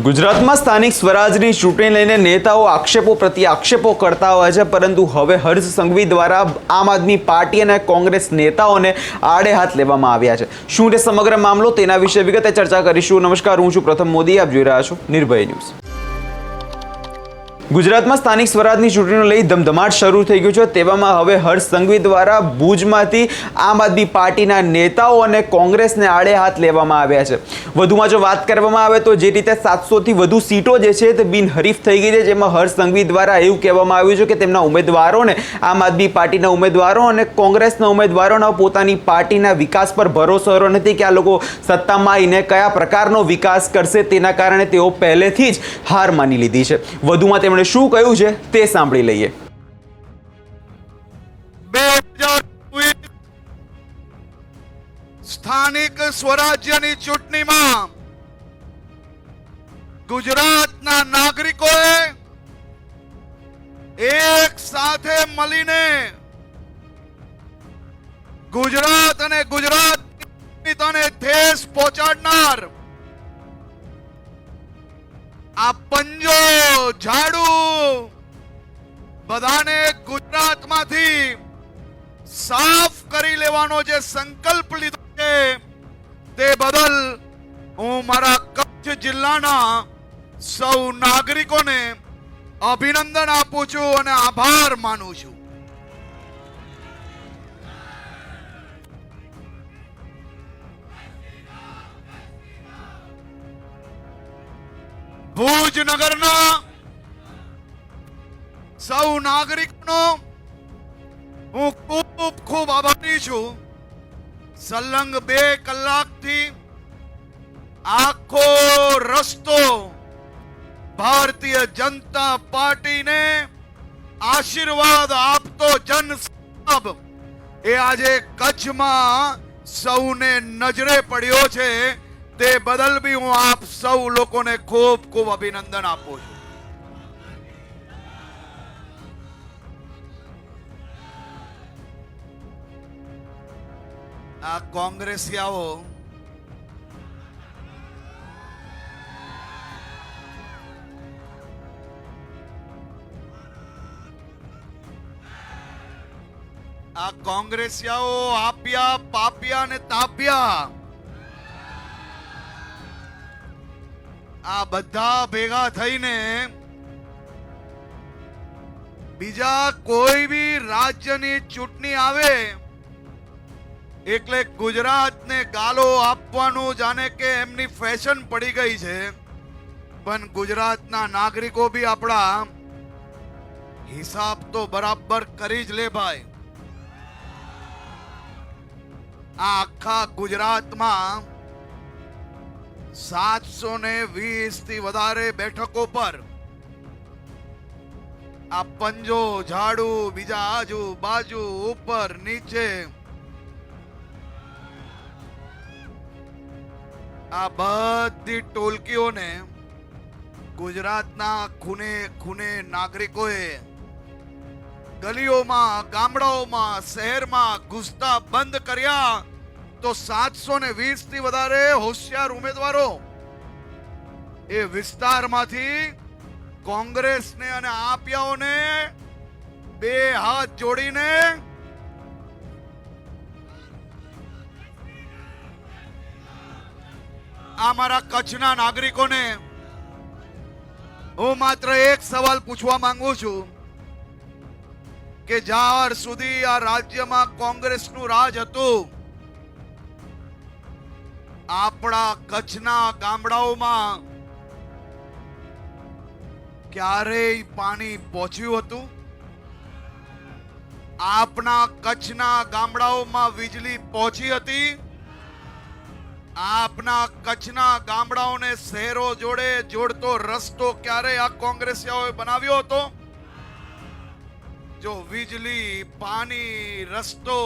ગુજરાતમાં સ્થાનિક સ્વરાજની ચૂંટણી લઈને નેતાઓ આક્ષેપો પ્રત્યે આક્ષેપો કરતા હોય છે, પરંતુ હવે હર્ષ સંઘવી દ્વારા આમ આદમી પાર્ટી અને કોંગ્રેસ નેતાઓને આડે હાથ લેવામાં આવ્યા છે। શું તે સમગ્ર મામલો, તેના વિશે વિગતે ચર્ચા કરીશું। નમસ્કાર, હું છું પ્રથમ મોદી, આપ જોઈ રહ્યા છો નિર્ભય ન્યૂઝ। ગુજરાતમાં સ્થાનિક સ્વરાજની ચૂંટણીને લઈ ધમધમાટ શરૂ થઈ ગયું છે। તેવામાં હવે હર્ષ સંઘવી દ્વારા ભુજમાંથી આમ આદમી પાર્ટીના નેતાઓ અને કોંગ્રેસને આડે હાથ લેવામાં આવ્યા છે। વધુમાં જો વાત કરવામાં આવે તો જે રીતે 700થી વધુ સીટો જે છે તે બિનહરીફ થઈ ગઈ છે, જેમાં હર્ષ સંઘવી દ્વારા એવું કહેવામાં આવ્યું છે કે તેમના ઉમેદવારોને, આમ આદમી પાર્ટીના ઉમેદવારો અને કોંગ્રેસના ઉમેદવારોનો પોતાની પાર્ટીના વિકાસ પર ભરોસો નથી કે આ લોકો સત્તામાં આવીને કયા પ્રકારનો વિકાસ કરશે, તેના કારણે તેઓ પહેલેથી જ હાર માની લીધી છે। વધુમાં તેમણે શું કહ્યું છે તે સાંભળી લઈએ। સ્થાનિક સ્વરાજ્યની ચૂંટણીમાં ગુજરાતના નાગરિકોએ એક સાથે મળીને ગુજરાત અને ગુજરાતને ઠેસ પહોંચાડનાર આ પંજો ઝાડુ બધાને ગુજરાતમાંથી સાફ કરી લેવાનો જે સંકલ્પ લીધો છે, તે બદલ હું મારા કચ્છ જિલ્લાના સૌ નાગરિકોને અભિનંદન આપું છું અને આભાર માનું છું। ભુજ નગરના સૌ નાગરિકોનો હું ખૂબ ખૂબ આભારી છું। સલંગ 2 કલાકથી આખો રસ્તો ભારતીય જનતા પાર્ટીને આશીર્વાદ આપતો જનસંઘ એ આજે કચ્છમાં સૌને નજરે પડ્યો છે, તે બદલ બી હું આપ સૌ લોકોને ખૂબ ખૂબ અભિનંદન આપું છું। આ કોંગ્રેસિયાઓ આપ્યા પાપ્યા ને તાપ્યા આ બધા ભેગા થઈને બીજા કોઈ બી રાજ્યની ચૂંટણી આવે એટલે ગુજરાતને ગાલો આપવાનું જાણે કે એમની ફેશન પડી ગઈ છે, પણ ગુજરાતના નાગરિકો બી આપણા હિસાબ તો બરાબર કરી જ લે ભાઈ। આ આખા ગુજરાતમાં 720 થી વધારે બેઠકો પર આ પંજો ઝાડુ બીજા આજુ બાજુ ઉપર નીચે આ બધી ટોલકીઓને ગુજરાતના ખૂણે ખૂણે નાગરિકોએ ગલીઓમાં, ગામડાઓમાં, શહેરમાં ઘૂસતા બંધ કર્યા, તો 720 થી વધારે હોશિયાર ઉમેદવારો એ વિસ્તારમાંથી કોંગ્રેસને અને આપિયાઓને 2 હાથ જોડીને આ મારા કચ્છના નાગરિકોને હું માત્ર એક સવાલ પૂછવા માંગુ છું કે જ્યાર સુધી આ રાજ્યમાં કોંગ્રેસનું રાજ હતું, આપણા કચ્છના ગામડાઓમાં ક્યારેય પાણી પહોંચ્યું હતું? આપના કચ્છના ગામડાઓમાં વીજળી પહોંચી હતી? આપના કચ્છના ગામડાઓને શહેરો જોડે જોડતો રસ્તો ક્યારે આ કોંગ્રેસિયાઓએ બનાવ્યો હતો? જો વીજળી, પાણી, રસ્તો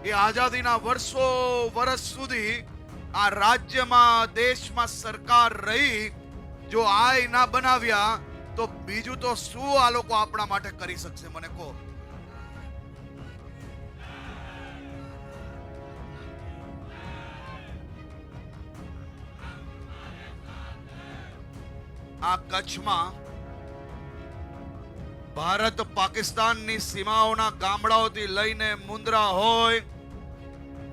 એ આઝાદીના વર્ષ સુધી આ રાજ્યમાં, દેશમાં સરકાર રહી, જો આ ના બનાવ્યા તો બીજું તો શું આ લોકો આપણા માટે કરી શકશે, મને કહો। આ કચ્છમાં ભારત પાકિસ્તાનની સીમાઓના ગામડાઓથી લઈને મુન્દ્રા હોય,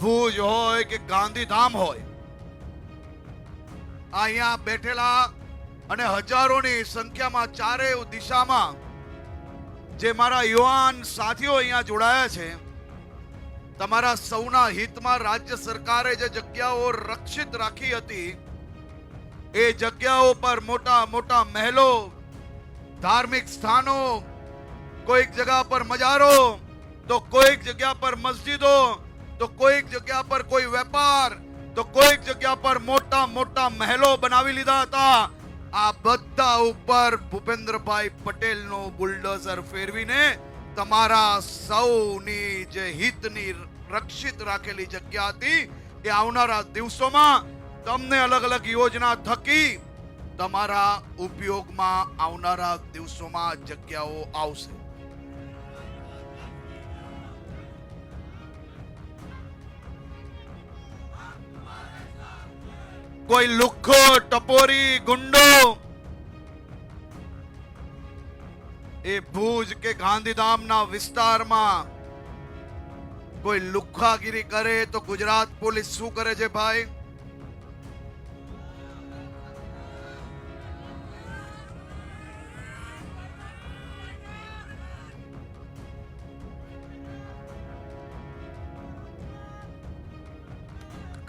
ભુજ હોય કે ગાંધીધામ હોય, અહીંયા બેઠેલા અને હજારોની સંખ્યામાં ચારેય દિશામાં જે મારા યુવાન સાથીઓ અહીંયા જોડાયા છે, તમારા સૌના હિતમાં રાજ્ય સરકારે જે જગ્યાઓ રક્ષિત રાખી હતી એ જગ્યાઓ પર મોટા મોટા મહેલો, ધાર્મિક સ્થાનો, કોઈક જગ્યા પર મજારો, તો કોઈક જગ્યા પર મસ્જિદો, તો કોઈક જગ્યા પર કોઈ વેપાર, તો કોઈક જગ્યા પર મોટા મોટા મહેલો બનાવી લીધા હતા. આ બધા ઉપર ભૂપેન્દ્રભાઈ પટેલનો બુલડોઝર ફેરવીને તમારા સૌની જે હિતની રક્ષિત રાખેલી જગ્યા હતી એ આવનારા દિવસોમાં તમને અલગ અલગ યોજના થકી તમારા ઉપયોગમાં આવનારા દિવસોમાં જગ્યાઓ આવશે. કોઈ લુખ્ખો, ટપોરી, ગુંડો એ ભુજ કે ગાંધીધામના વિસ્તારમાં કોઈ લુખ્ખાગીરી કરે તો ગુજરાત પોલીસ શું કરે છે ભાઈ?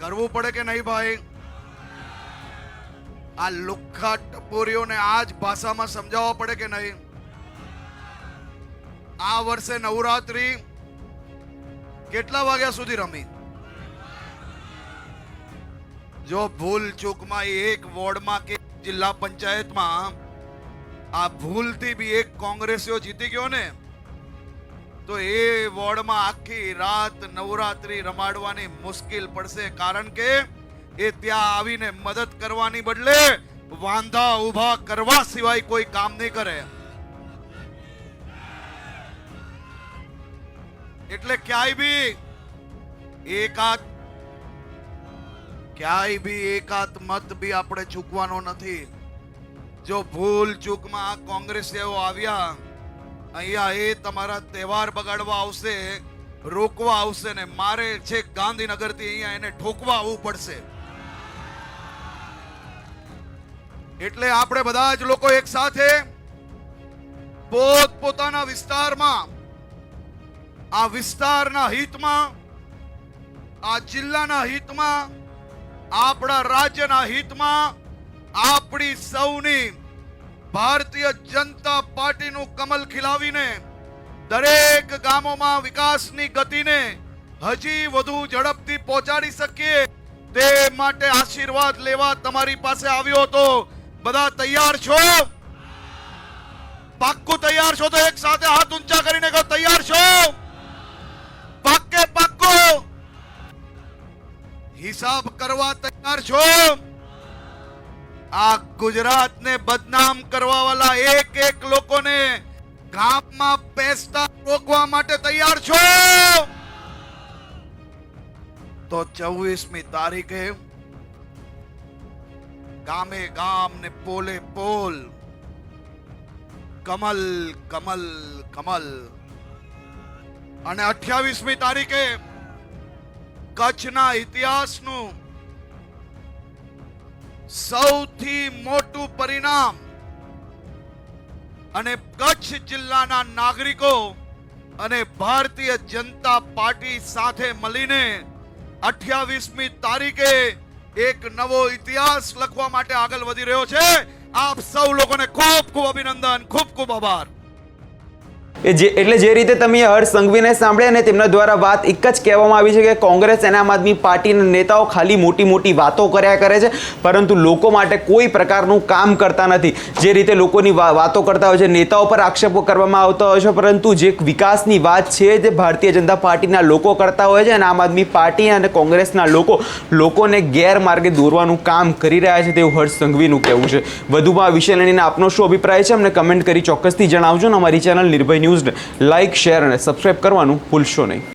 કરવું પડે કે નહીં ભાઈ? આ લુખ્ખા ટપોરીઓને આ જ ભાષામાં સમજાવવા પડે કે નહીં? આ વર્ષે નવરાત્રી કેટલા વાગ્યા સુધી રમી? જો ભૂલ ચૂકમાં એક વોર્ડમાં કે જિલ્લા પંચાયતમાં આ ભૂલથી બી એક કોંગ્રેસીઓ જીતી ગયો ને, તો એ વોર્ડમાં આખી રાત નવરાત્રી રમાડવાની મુશ્કેલ પડશે. કારણ કે એ ત્યાં આવીને મદદ કરવાની બદલે વાંધા ઉભા કરવા સિવાય કોઈ કામ નહીં કરે. એટલે ક્યાંય બી એકાદ મત બી આપણે ચૂકવાનો નથી. જો ભૂલ ચૂકમાં કોંગ્રેસીઓ આવ્યા અહીંયા, એ તમારા તહેવાર બગાડવા આવશે, રોકવા આવશે ને મારે છે ગાંધીનગરથી અહીંયા એને ઠોકવા આવવું પડશે. એટલે આપણે બધા જ લોકો એક સાથે પોતાના વિસ્તારમાં, આ વિસ્તારના હિતમાં, આ જિલ્લાના હિતમાં, આપણા રાજ્યના હિતમાં, આપણી સૌની ભારતીય જનતા પાર્ટીનું કમલ ખીલાવીને દરેક ગામોમાં વિકાસની ગતિને હજી વધુ ઝડપથી પહોંચાડી શકીએ તે માટે આશીર્વાદ લેવા તમારી પાસે આવ્યો હતો. બધા તૈયાર છો? પાક્કું તૈયાર છો? તો એક સાથે હાથ ઊંચા કરીને કહો તૈયાર છો? પાક્કે પાક્કો હિસાબ કરવા તૈયાર છો? આ ગુજરાતને બદનામ કરવા વાળા એક લોકોને ગામમાં પેસતા રોકવા માટે તૈયાર છો? તો 24મી તારીખે ગામે ગામ ને પોલે પોલ કમલ કમલ કમલ, અને 28મી તારીખે કચ્છના ઇતિહાસનું સૌથી મોટું પરિણામ અને કચ્છ જિલ્લાના નાગરિકો અને ભારતીય જનતા પાર્ટી સાથે મળીને 28મી તારીખે એક નવો ઇતિહાસ લખવા માટે આગળ વધી રહ્યો છે. આપ સૌ લોકોને ખૂબ ખૂબ અભિનંદન, ખૂબ ખૂબ આભાર. એટલે જે રીતે તમે હર્ષ સંઘવીને સાંભળ્યા અને તેમના દ્વારા વાત એક જ કહેવામાં આવી છે કે કોંગ્રેસ અને આમ આદમી પાર્ટીના નેતાઓ ખાલી મોટી મોટી વાતો કર્યા કરે છે, પરંતુ લોકો માટે કોઈ પ્રકારનું કામ કરતા નથી. જે રીતે લોકોની વાતો કરતા હોય છે, નેતાઓ પર આક્ષેપો કરવામાં આવતા હોય છે, પરંતુ જે વિકાસની વાત છે તે ભારતીય જનતા પાર્ટીના લોકો કરતા હોય છે અને આમ આદમી પાર્ટી અને કોંગ્રેસના લોકોને ગેરમાર્ગે દોરવાનું કામ કરી રહ્યા છે તેવું હર્ષ સંઘવીનું કહેવું છે. વધુમાં આ વિષય લઈને આપનો શું અભિપ્રાય છે અમને કમેન્ટ કરી ચોક્કસથી જણાવજો. અને અમારી ચેનલ નિર્ભય ન્યૂઝને લાઇક, શેર અને સબસ્ક્રાઇબ કરવાનું ભૂલશો નહીં.